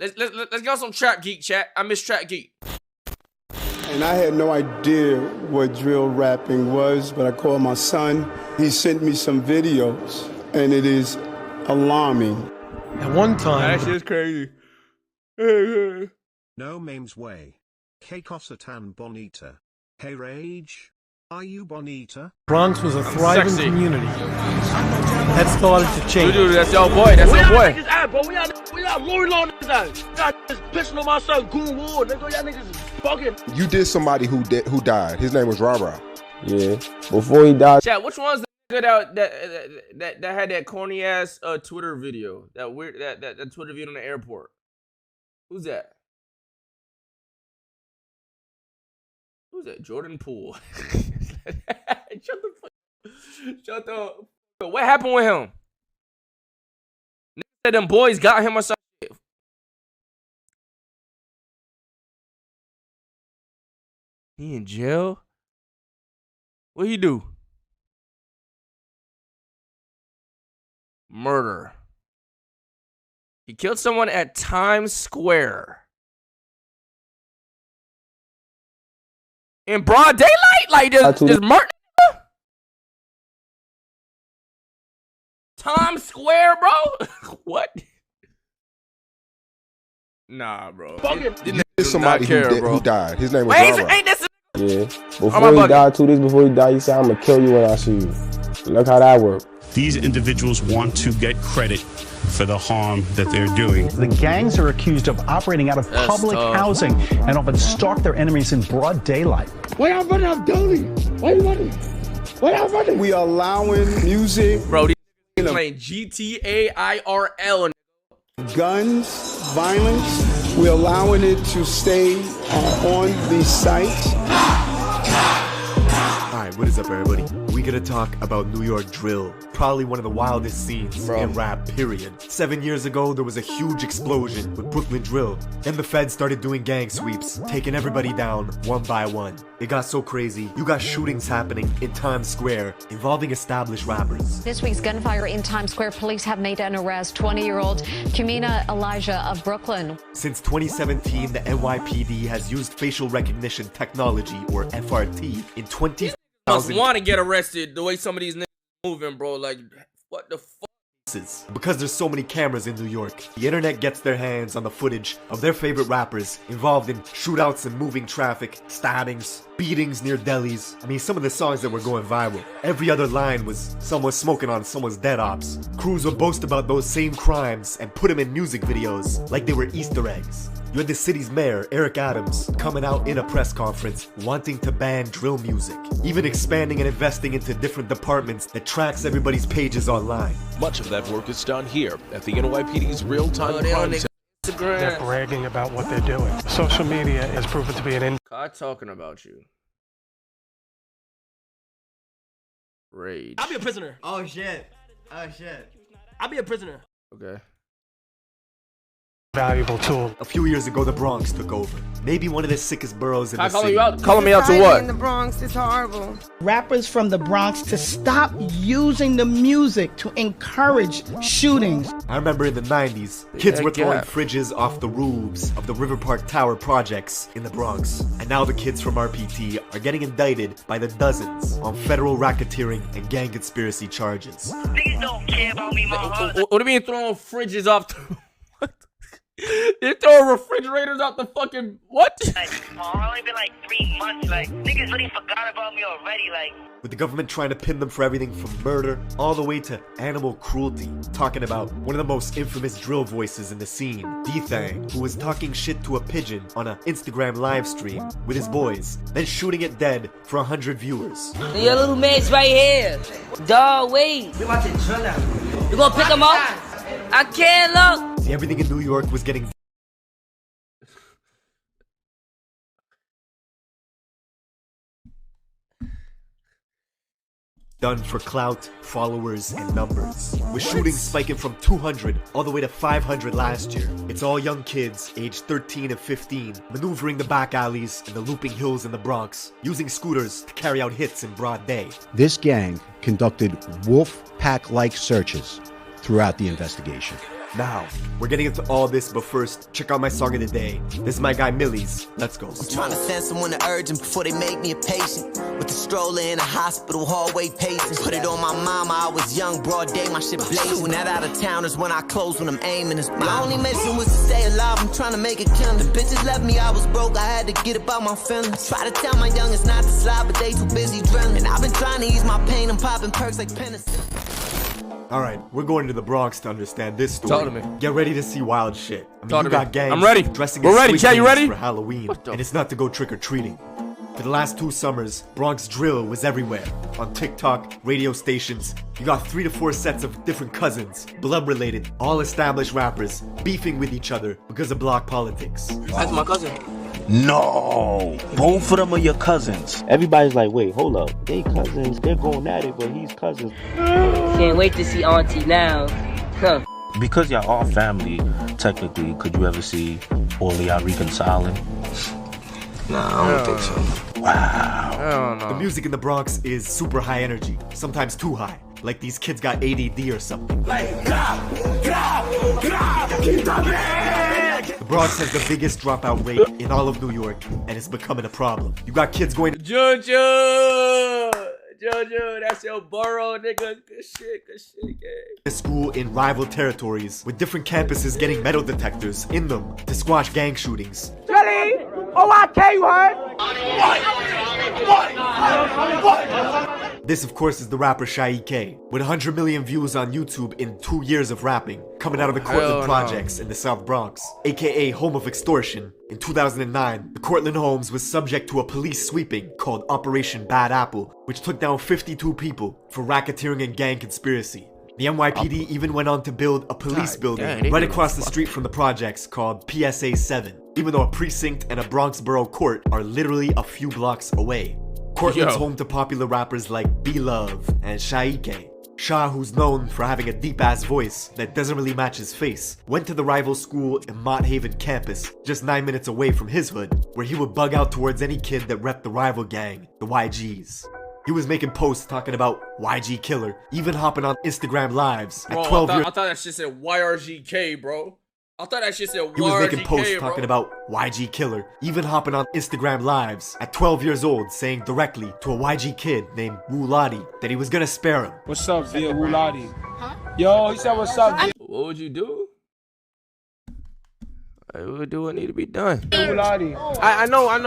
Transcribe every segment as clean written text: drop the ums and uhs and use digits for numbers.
Let's go some Trap Geek, chat. I miss Trap Geek. And I had no idea what drill rapping was, but I called my son. He sent me some videos, and it is alarming. At one time, that shit's crazy. No memes way. Que cosa tan bonita. Hey Rage, are you bonita? Bronx was a thriving community. That started to change. Dude, that's your boy. That's your boy. We got Lori on this out. Got just pissing on my son, Goon Ward. Nigga, y'all niggas is fucking. You did somebody who died. His name was Rara. Yeah. Before he died. Chat, which one's the nigga that had that corny ass Twitter video? That weird that Twitter video in the airport. Who's that? Who's that? Jordan Poole. Shut the. What happened with him? Nigga said them boys got him or something. He in jail? What he do? Murder. He killed someone at Times Square. In broad daylight? Like just murder? Times Square, bro? What? Nah, bro. You did somebody who died. His name was Rara. Ain't this Yeah. Before he died, 2 days before he died, he said, I'm gonna kill you when I see you. Look how that worked. These individuals want to get credit for the harm that they're doing. The gangs are accused of operating out of public housing and often stalk their enemies in broad daylight. Why y'all running up Dolly? Why you running? Why y'all running? We are allowing music. Bro, these playing GTA IRL. Guns, violence. We're allowing it to stay on these sites. Hi, what is up, everybody? We gonna talk about New York drill. Probably one of the wildest scenes in rap, period. 7 years ago, there was a huge explosion with Brooklyn drill. Then the feds started doing gang sweeps, taking everybody down one by one. It got so crazy, you got shootings happening in Times Square involving established rappers. This week's gunfire in Times Square, police have made an arrest. 20-year-old Kumina Elijah of Brooklyn. Since 2017, the NYPD has used facial recognition technology, or FRT, in 20,000 must want to get arrested the way some of these niggas moving, bro. Like, what the fuck? Because there's so many cameras in New York, the internet gets their hands on the footage of their favorite rappers involved in shootouts and moving traffic, stabbings, beatings near delis. I mean, some of the songs that were going viral. Every other line was someone smoking on someone's dead ops. Crews would boast about those same crimes and put them in music videos like they were Easter eggs. You had the city's mayor, Eric Adams, coming out in a press conference wanting to ban drill music, even expanding and investing into different departments that tracks everybody's pages online. Much of that work is done here at the NYPD's real-time crime center. they're bragging about what they're doing. Social media has proven to be an God talking about you. Rage. I'll be a prisoner. Oh shit. Oh shit. I'll be a prisoner. Okay. valuable tool. A few years ago, the Bronx took over. Maybe one of the sickest boroughs in the city. Calling me out to what? In the Bronx, it's horrible. Rappers from the Bronx to stop using the music to encourage shootings. I remember in the 90s, kids were throwing fridges off the roofs of the River Park Tower projects in the Bronx. And now the kids from RPT are getting indicted by the dozens on federal racketeering and gang conspiracy charges. Niggas don't care about me, mama. What do you mean throwing fridges off the... What? They're throwing refrigerators out the fucking... What? It's only been like 3 months. Like, niggas really forgot about me already. Like, with the government trying to pin them for everything from murder all the way to animal cruelty. Talking about one of the most infamous drill voices in the scene, D-Thang, who was talking shit to a pigeon on an Instagram live stream with his boys, then shooting it dead for 100 viewers. Your little mate's right here. Dog, wait. We about to drill out. You gonna pick him up? I can't look. See, everything in New York was getting done for clout, followers, and numbers. With shootings spiking from 200 all the way to 500 last year. It's all young kids, aged 13 and 15, maneuvering the back alleys and the looping hills in the Bronx, using scooters to carry out hits in broad day. This gang conducted wolf pack-like searches throughout the investigation. Now, we're getting into all this, but first, check out my song of the day. This is my guy Millie's. Let's go. I'm trying to send someone to urgent before they make me a patient. With the stroller in a hospital hallway pacing. Put it on my mama, I was young, broad day, my shit blazing. Shooting that out of towners when I close when I'm aiming. My only mission was to stay alive, I'm trying to make it kill. The bitches left me, I was broke, I had to get about my feelings. Try to tell my youngest not to slide, but they too busy drilling. And I've been trying to ease my pain, I'm popping perks like penicillin. Alright, we're going to the Bronx to understand this story. Talk to me. Get ready to see wild shit. I mean, Talk you to got me. gangs I'm ready. dressing We're as ready. Chat, you ready? for Halloween, and it's not to go trick-or-treating. For the last 2 summers, Bronx drill was everywhere. On TikTok, radio stations, you got 3 to 4 sets of different cousins, blood-related, all established rappers, beefing with each other because of block politics. That's my cousin. No, both of them are your cousins. Everybody's like, wait, hold up, they cousins, they're going at it, but he's cousins. Can't wait to see Auntie now. Huh. Because y'all are family, technically, could you ever see all of y'all reconciling? Nah, I don't think so. Wow. The music in the Bronx is super high energy, sometimes too high. Like these kids got ADD or something. The Bronx has the biggest dropout rate in all of New York, and it's becoming a problem. You got kids going to Jojo, that's your borough, nigga. Good shit, gang. School in rival territories, with different campuses getting metal detectors in them to squash gang shootings. Jelly! OIK, you heard? What? This, of course, is the rapper K, with 100 million views on YouTube in 2 years of rapping, coming out of the Cortland projects in the South Bronx, aka home of extortion. In 2009, the Cortland homes was subject to a police sweeping called Operation Bad Apple, which took down 52 people for racketeering and gang conspiracy. The NYPD even went on to build a police building right across the street from the projects called PSA 7, even though a precinct and a Bronx borough court are literally a few blocks away. Cortland's home to popular rappers like B-Love and K. Shah, who's known for having a deep-ass voice that doesn't really match his face, went to the rival school in Mott Haven campus, just 9 minutes away from his hood, where he would bug out towards any kid that repped the rival gang, the YGs. He was making posts talking about YG Killer, even hopping on Instagram lives at 12 years. I thought that shit said YRGK, bro. I thought that shit said YRGK, He was making posts talking about YG Killer, even hopping on Instagram lives at 12 years old, saying directly to a YG kid named Wu Lottie that he was gonna spare him. What's up, Via Wu Lottie? Huh? Yo, he said what's up, Via? What would you do? I would do what need to be done. Wu Lottie. I know. I'm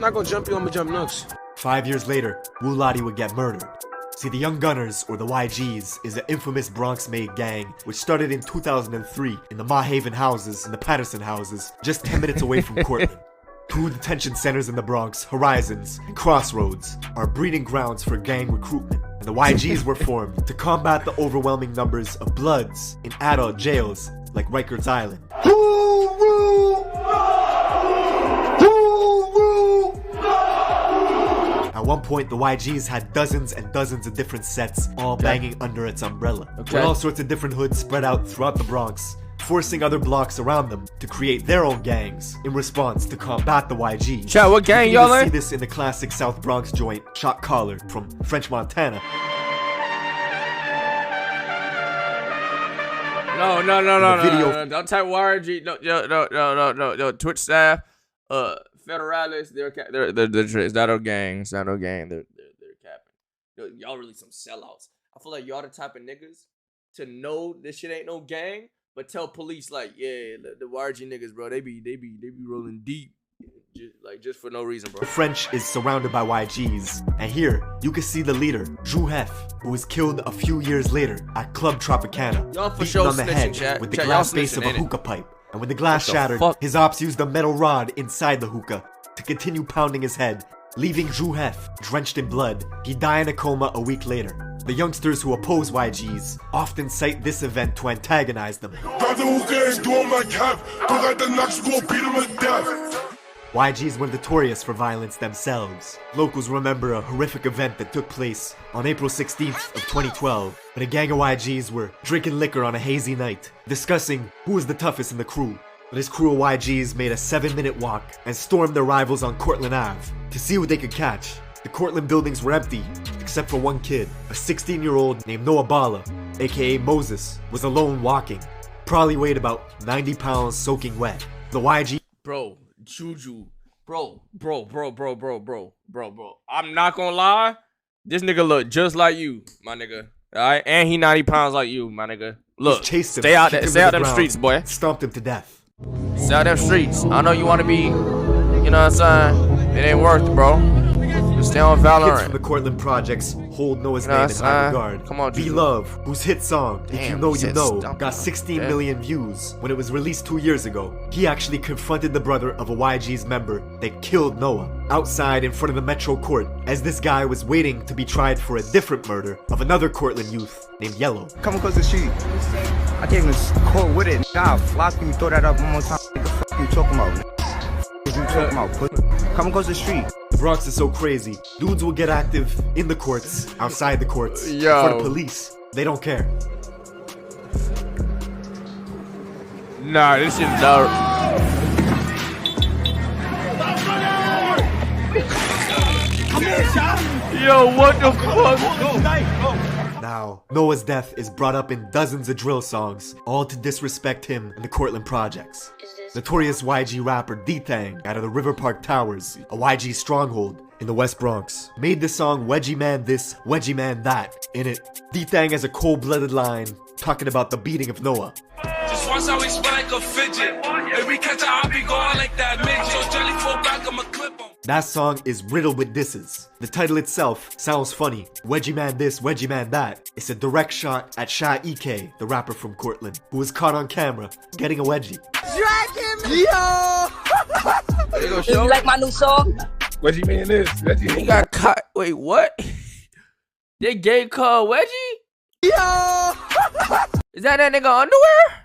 not gonna jump you, I'm gonna jump nooks. 5 years later, Wu Lottie would get murdered. See, the Young Gunners, or the YGs, is an infamous Bronx-made gang which started in 2003 in the Mott Haven houses and the Patterson houses, just 10 minutes away from Cortland. 2 detention centers in the Bronx, Horizons and Crossroads, are breeding grounds for gang recruitment, and the YGs were formed to combat the overwhelming numbers of Bloods in adult jails like Rikers Island. At one point, the YGs had dozens and dozens of different sets, all banging under its umbrella, with all sorts of different hoods spread out throughout the Bronx, forcing other blocks around them to create their own gangs in response to combat the YGs. Chat, what gang y'all in? You see this in the classic South Bronx joint, Shot Caller, from French Montana. No. Don't type YRG. No. Twitch staff, Federales, it's not a gang. It's not no gang. They're capping. Y'all really some sellouts. I feel like y'all the type of niggas to know this shit ain't no gang, but tell police like, yeah, the YRG niggas, bro, they be rolling deep, just for no reason, bro. The French is surrounded by YGs, and here you can see the leader, Drew Hef, who was killed a few years later at Club Tropicana, beaten on the head with the glass base of a hookah pipe. And when the glass shattered, his ops used a metal rod inside the hookah to continue pounding his head, leaving Drew Hef drenched in blood. He'd die in a coma a week later. The youngsters who oppose YGs often cite this event to antagonize them. YGs were notorious for violence themselves. Locals remember a horrific event that took place on April 16th of 2012, when a gang of YGs were drinking liquor on a hazy night, discussing who was the toughest in the crew. But this crew of YGs made a 7-minute walk and stormed their rivals on Cortland Ave to see what they could catch. The Cortland buildings were empty, except for one kid. A 16-year-old named Noah Bala, aka Moses, was alone walking. Probably weighed about 90 pounds soaking wet. The YG... Bro, Juju. Bro. I'm not gonna lie. This nigga look just like you, my nigga. Alright? And he 90 pounds like you, my nigga. Look, chased him, stay out them ground, streets, boy. Stomped him to death. Stay out them streets. I know you want to be, you know what I'm saying? It ain't worth it, bro. Just stay on Valorant. Kids from the Cortland projects hold Noah's name in high regard. Come on, Be Love, whose hit song, If You Know You Know, got 16 million views when it was released 2 years ago. He actually confronted the brother of a YG's member that killed Noah outside in front of the Metro Court as this guy was waiting to be tried for a different murder of another Cortland youth named Yellow. Come across the street. I can't even score with it. Nah, Floss, can you throw that up one more time? What the fuck you talking about? What you talking about? Come across the street. The Bronx is so crazy. Dudes will get active in the courts, outside the courts, in front of police. They don't care. Nah, this shit's dope. Yo, what the fuck? Now, Noah's death is brought up in dozens of drill songs, all to disrespect him and the Cortland projects. Notorious YG rapper D-Thang out of the River Park Towers, a YG stronghold in the West Bronx, made the song Wedgie Man This, Wedgie Man That. In it, D-Thang has a cold-blooded line talking about the beating of Noah. Just once I always like a fidget. Every catch I be going like that midget. So jelly fall back, I'ma clip on. That song is riddled with disses. The title itself sounds funny. Wedgie Man This, Wedgie Man That. It's a direct shot at telltale, the rapper from Cortland, who was caught on camera getting a wedgie. Yo! Do you like my new song? Wedgie Man This. He got caught. Wait, what? They gay called Wedgie? Yo! Is that nigga underwear?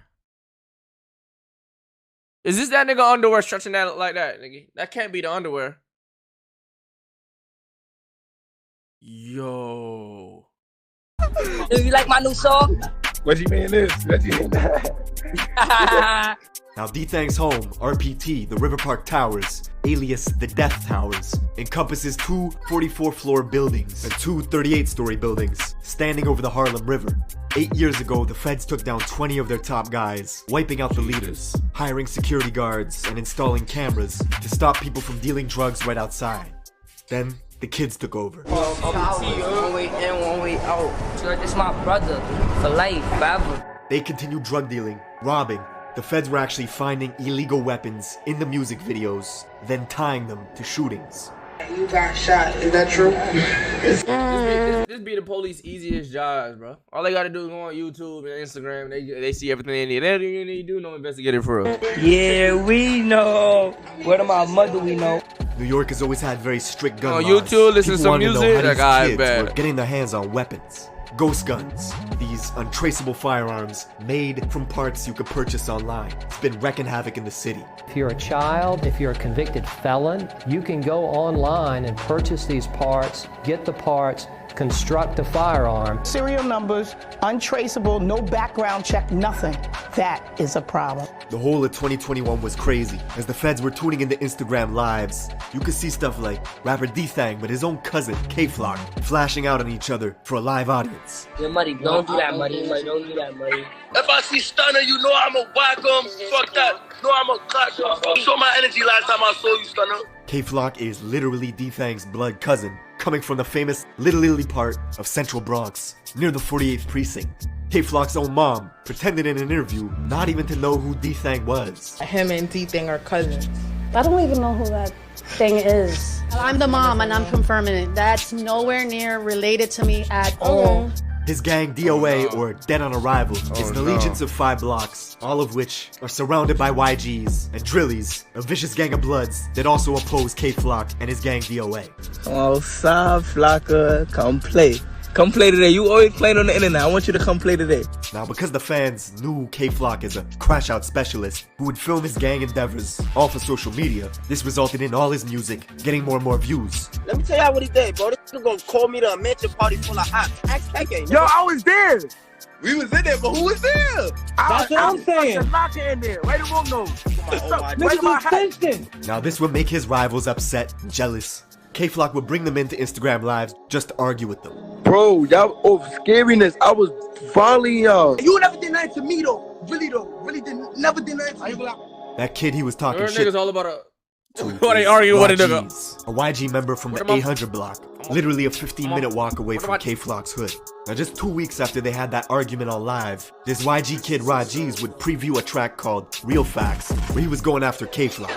Is this that nigga underwear stretching that like that, nigga? That can't be the underwear. Yo. Do you like my new song? Wedgie Man This. Now D-Thang's home, RPT, the River Park Towers, alias the Death Towers, encompasses two 44-floor buildings and two 38-story buildings standing over the Harlem River. 8 years ago, the feds took down 20 of their top guys, wiping out the leaders, hiring security guards, and installing cameras to stop people from dealing drugs right outside. Then, the kids took over. One way in, one way out. So this my brother for life, forever. They continued drug dealing, robbing. The feds were actually finding illegal weapons in the music videos, then tying them to shootings. You got shot, is that true? This be the police easiest jobs, bro. All they gotta do is go on YouTube and Instagram. They see everything they need. They don't even need to do no investigative for real. Yeah, we know. Word of my mother, we know. New York has always had very strict gun laws. On YouTube, listen to some People wanted music. to know That how guy these kids bad. were getting their hands on weapons. Ghost guns, these untraceable firearms made from parts you could purchase online. It's been wrecking havoc in the city. If you're a child, if you're a convicted felon, you can go online and purchase these parts, get the parts, construct a firearm. Serial numbers, untraceable, no background check, nothing. That is a problem. The whole of 2021 was crazy. As the feds were tuning into Instagram lives, you could see stuff like rapper D-Thang with his own cousin, K-Flock, flashing out on each other for a live audience. Yeah, Muddy, don't do that, Muddy. Don't do that, Muddy. If I see Stunner, you know I'ma whack him. Fuck that. No, I'ma clash him. Show my energy last time I saw you, Stunner. K-Flock is literally D-Thang's blood cousin, coming from the famous Little Italy part of Central Bronx, near the 48th precinct. K-Flock's own mom pretended in an interview not even to know who D-Thang was. Him and D-Thang are cousins. I don't even know who that thing is. I'm the mom and I'm confirming it. That's nowhere near related to me at all. His gang, DOA, or Dead on Arrival, is an allegiance of 5 blocks, all of which are surrounded by YGs and Drillies, a vicious gang of bloods that also oppose K-Flock and his gang, DOA. Come outside, Flocka. Come play. Come play today. You always playing on the internet. I want you to come play today. Now, because the fans knew K-Flock as a crash-out specialist who would film his gang endeavors all for social media, this resulted in all his music getting more and more views. Let me tell y'all what he did, bro. This nigga gonna call me to a mansion party full of hot. Ask KK. Yo, I was there. We was in there, but who was there? That's what I'm saying. Knocker in there. Wait a room, no. Now, this would make his rivals upset and jealous. K-Flock would bring them into Instagram lives just to argue with them. Bro, y'all of scariness. I was following y'all. You never did nothing to me though. Really never did nothing to me. That kid he was talking Your shit. niggas all about what they argue with a nigga. A YG member from the 800 block, literally a 15-minute walk away from K-Flock's hood. Now just 2 weeks after they had that argument on live, this YG kid Rajiz would preview a track called Real Facts, where he was going after K-Flock.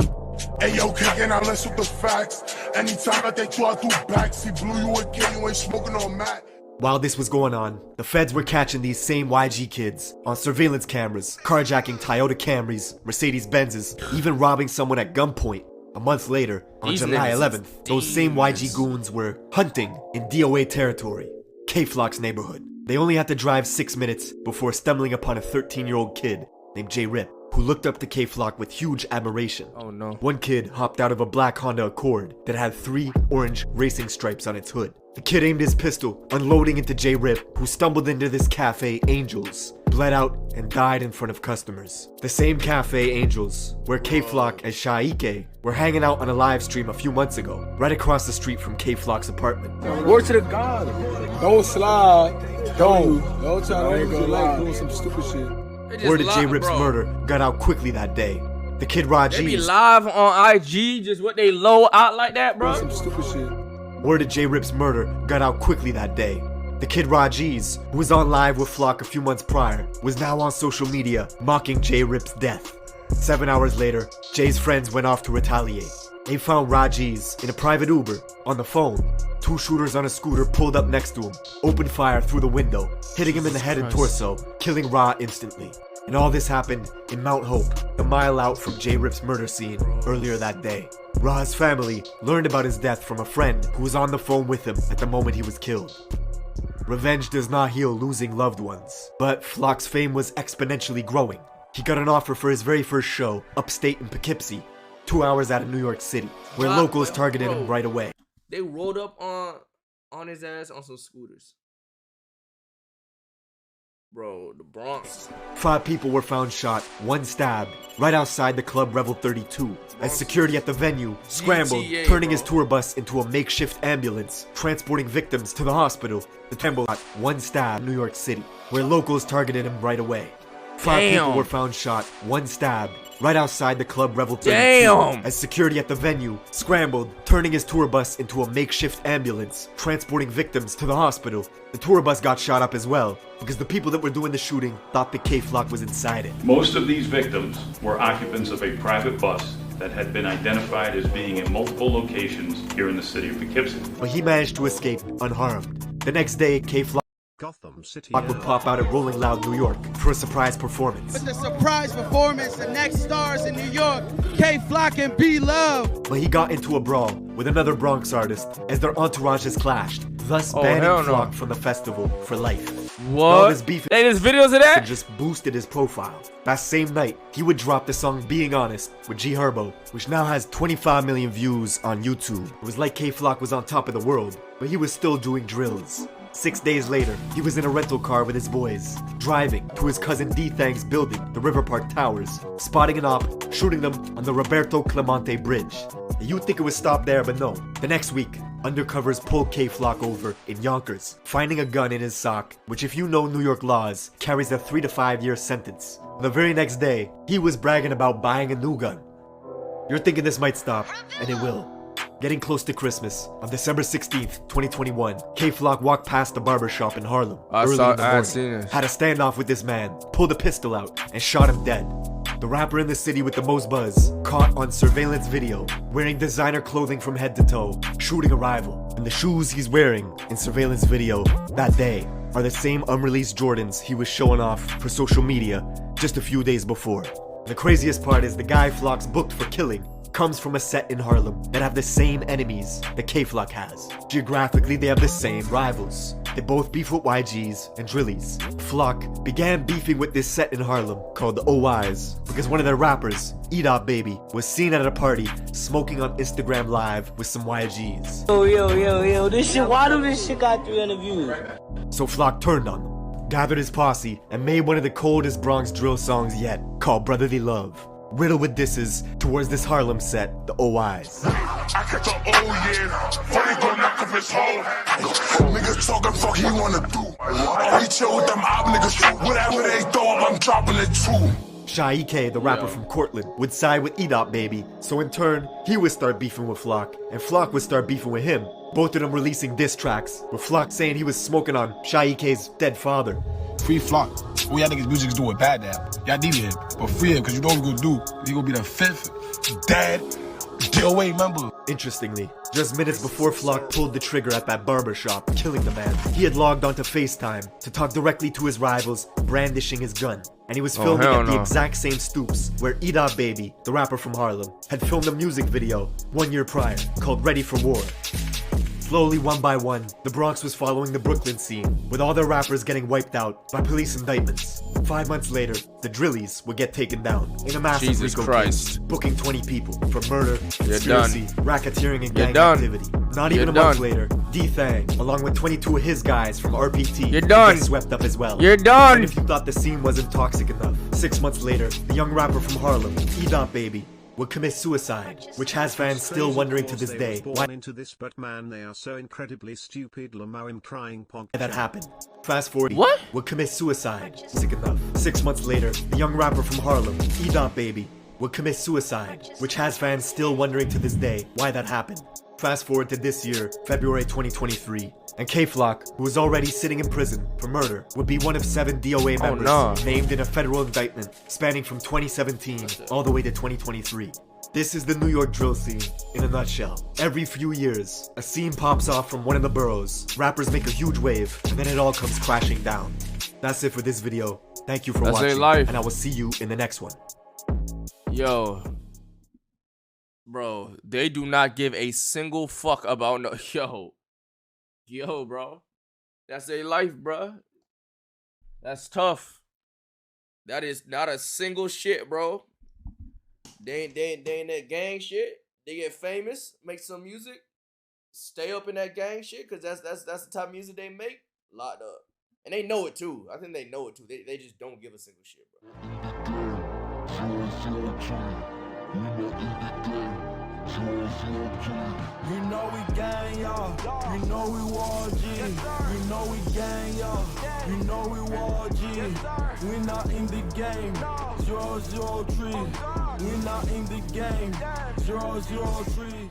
Hey yo, kicking out less with the facts. Anytime that they try through backs, he blew you a kid, you ain't smoking on Matt. While this was going on, the feds were catching these same YG kids on surveillance cameras, carjacking Toyota Camrys, Mercedes Benzes, even robbing someone at gunpoint. A month later, on July 11th, those same YG goons were hunting in DOA territory, K-Flock's neighborhood. They only had to drive 6 minutes before stumbling upon a 13-year-old kid named J-Rip, who looked up to K-Flock with huge admiration. Oh no. One kid hopped out of a black Honda Accord that had 3 orange racing stripes on its hood. The kid aimed his pistol, unloading into J-Rip, who stumbled into this cafe, Angels, bled out, and died in front of customers. The same cafe, Angels, where K-Flock and Shaike were hanging out on a live stream a few months ago, right across the street from K-Flock's apartment. Word to the God. Don't slide. Don't try to do some stupid shit. Word of J-Rip's murder got out quickly that day. The kid Rajiz. They be live on IG, just what they low out like that, bro. Some stupid shit. Word of J-Rip's murder got out quickly that day. The kid Rajiz, who was on live with Flock a few months prior, was now on social media mocking J-Rip's death. 7 hours later, Jay's friends went off to retaliate. They found Rajiz in a private Uber on the phone. 2 shooters on a scooter pulled up next to him, opened fire through the window, hitting him in the head and torso, killing Ra instantly. And all this happened in Mount Hope, a mile out from J-Rip's murder scene earlier that day. Ra's family learned about his death from a friend who was on the phone with him at the moment he was killed. Revenge does not heal losing loved ones, but Flock's fame was exponentially growing. He got an offer for his very first show, upstate in Poughkeepsie, 2 hours out of New York City, where locals targeted him right away. They rolled up on his ass on some scooters. Bro, the Bronx. 5 people were found shot, 1 stabbed, right outside the club Revel 32, as security at the venue scrambled, turning his tour bus into a makeshift ambulance, transporting victims to the hospital. The temple got 1 stab in New York City, where locals targeted him right away. 5 people were found shot, 1 stabbed, right outside the club Revel 32, as security at the venue scrambled, turning his tour bus into a makeshift ambulance, transporting victims to the hospital. The tour bus got shot up as well, because the people that were doing the shooting thought the K-Flock was inside it. Most of these victims were occupants of a private bus that had been identified as being in multiple locations here in the city of Poughkeepsie. But he managed to escape unharmed. The next day, K-Flock would pop out at Rolling Loud, New York for a surprise performance. With the surprise performance, the next stars in New York, K-Flock and B-Love. But he got into a brawl with another Bronx artist as their entourages clashed, thus banning Flock from the festival for life. What? His beef they just videos of that? Just boosted his profile. That same night, he would drop the song Being Honest with G Herbo, which now has 25 million views on YouTube. It was like K-Flock was on top of the world, but he was still doing drills. 6 days later, he was in a rental car with his boys, driving to his cousin D-Thang's building, the River Park Towers, spotting an op, shooting them on the Roberto Clemente Bridge. You'd think it would stop there, but no. The next week, undercovers pulled K-Flock over in Yonkers, finding a gun in his sock, which if you know New York laws, carries a 3 to 5 year sentence. The very next day, he was bragging about buying a new gun. You're thinking this might stop, and it will. Getting close to Christmas, on December 16th, 2021, K-Flock walked past the barbershop in Harlem early in the morning, had a standoff with this man, pulled a pistol out, and shot him dead. The rapper in the city with the most buzz, caught on surveillance video, wearing designer clothing from head to toe, shooting a rival. And the shoes he's wearing in surveillance video that day are the same unreleased Jordans he was showing off for social media just a few days before. The craziest part is the guy Flock's booked for killing comes from a set in Harlem that have the same enemies that K-Flock has. Geographically, they have the same rivals. They both beef with YGs and Drillies. Flock began beefing with this set in Harlem called the OIs because one of their rappers, Edop Baby, was seen at a party smoking on Instagram Live with some YGs. Yo, this shit, why do this shit got 300 views? So Flock turned on them, gathered his posse, and made one of the coldest Bronx drill songs yet, called Brotherly Love. riddled with disses towards this Harlem set, the OIs. I catch a funny gon' knock off his hoe. Niggas talking fuck he wanna do. He chill with them op niggas, whatever they throw up, I'm dropping it too. Shy-E-K, the rapper from Cortland, would side with E-Dot Baby, so in turn, he would start beefing with Flock, and Flock would start beefing with him. Both of them releasing diss tracks, with Flock saying he was smoking on Shy-E-K's dead father. Free Flock. All y'all niggas music is doing bad now. Y'all need him, but free him, cause you know what we're gonna do. He gonna be the 5th dead DOA member. Interestingly, just minutes before Flock pulled the trigger at that barber shop, killing the man, he had logged onto FaceTime to talk directly to his rivals, brandishing his gun. And he was filming at the exact same stoops where E-Dot Baby, the rapper from Harlem, had filmed a music video 1 year prior called Ready for War. Slowly, one by one, the Bronx was following the Brooklyn scene, with all their rappers getting wiped out by police indictments. 5 months later, the Drillies would get taken down in a massive RICO case, booking 20 people for murder, conspiracy, racketeering, and gang activity. Not even a month later, D-Thang, along with 22 of his guys from RPT, got swept up as well. And if you thought the scene wasn't toxic enough, 6 months later, the young rapper from Harlem, E-Dot Baby, would commit suicide, which has fans still wondering to this day why into this, but man, they are so incredibly stupid. Lamau, I'm crying. that happened. Fast forward, would commit suicide. Sick enough. 6 months later, the young rapper from Harlem, E-Dot Baby, would commit suicide, which has fans still wondering to this day why that happened. Fast forward to this year, February 2023, and K-Flock, who was already sitting in prison for murder, would be one of 7 DOA members named in a federal indictment spanning from 2017 all the way to 2023. This is the New York drill scene in a nutshell. Every few years, a scene pops off from one of the boroughs, rappers make a huge wave, and then it all comes crashing down. That's it for this video. Thank you for watching, and I will see you in the next one. Yo. Bro, they do not give a single fuck about no... Yo, bro. That's their life, bro. That's tough. That is not a single shit, bro. They ain't that gang shit. They get famous, make some music, stay up in that gang shit, cause that's the type of music they make. Locked up. And they know it too. I think they know it too. They just don't give a single shit, bro. You know we gang, y'all. You know we war G. You know we gang, y'all. You know we war G. We not in the game. 003. We not in the game. 003.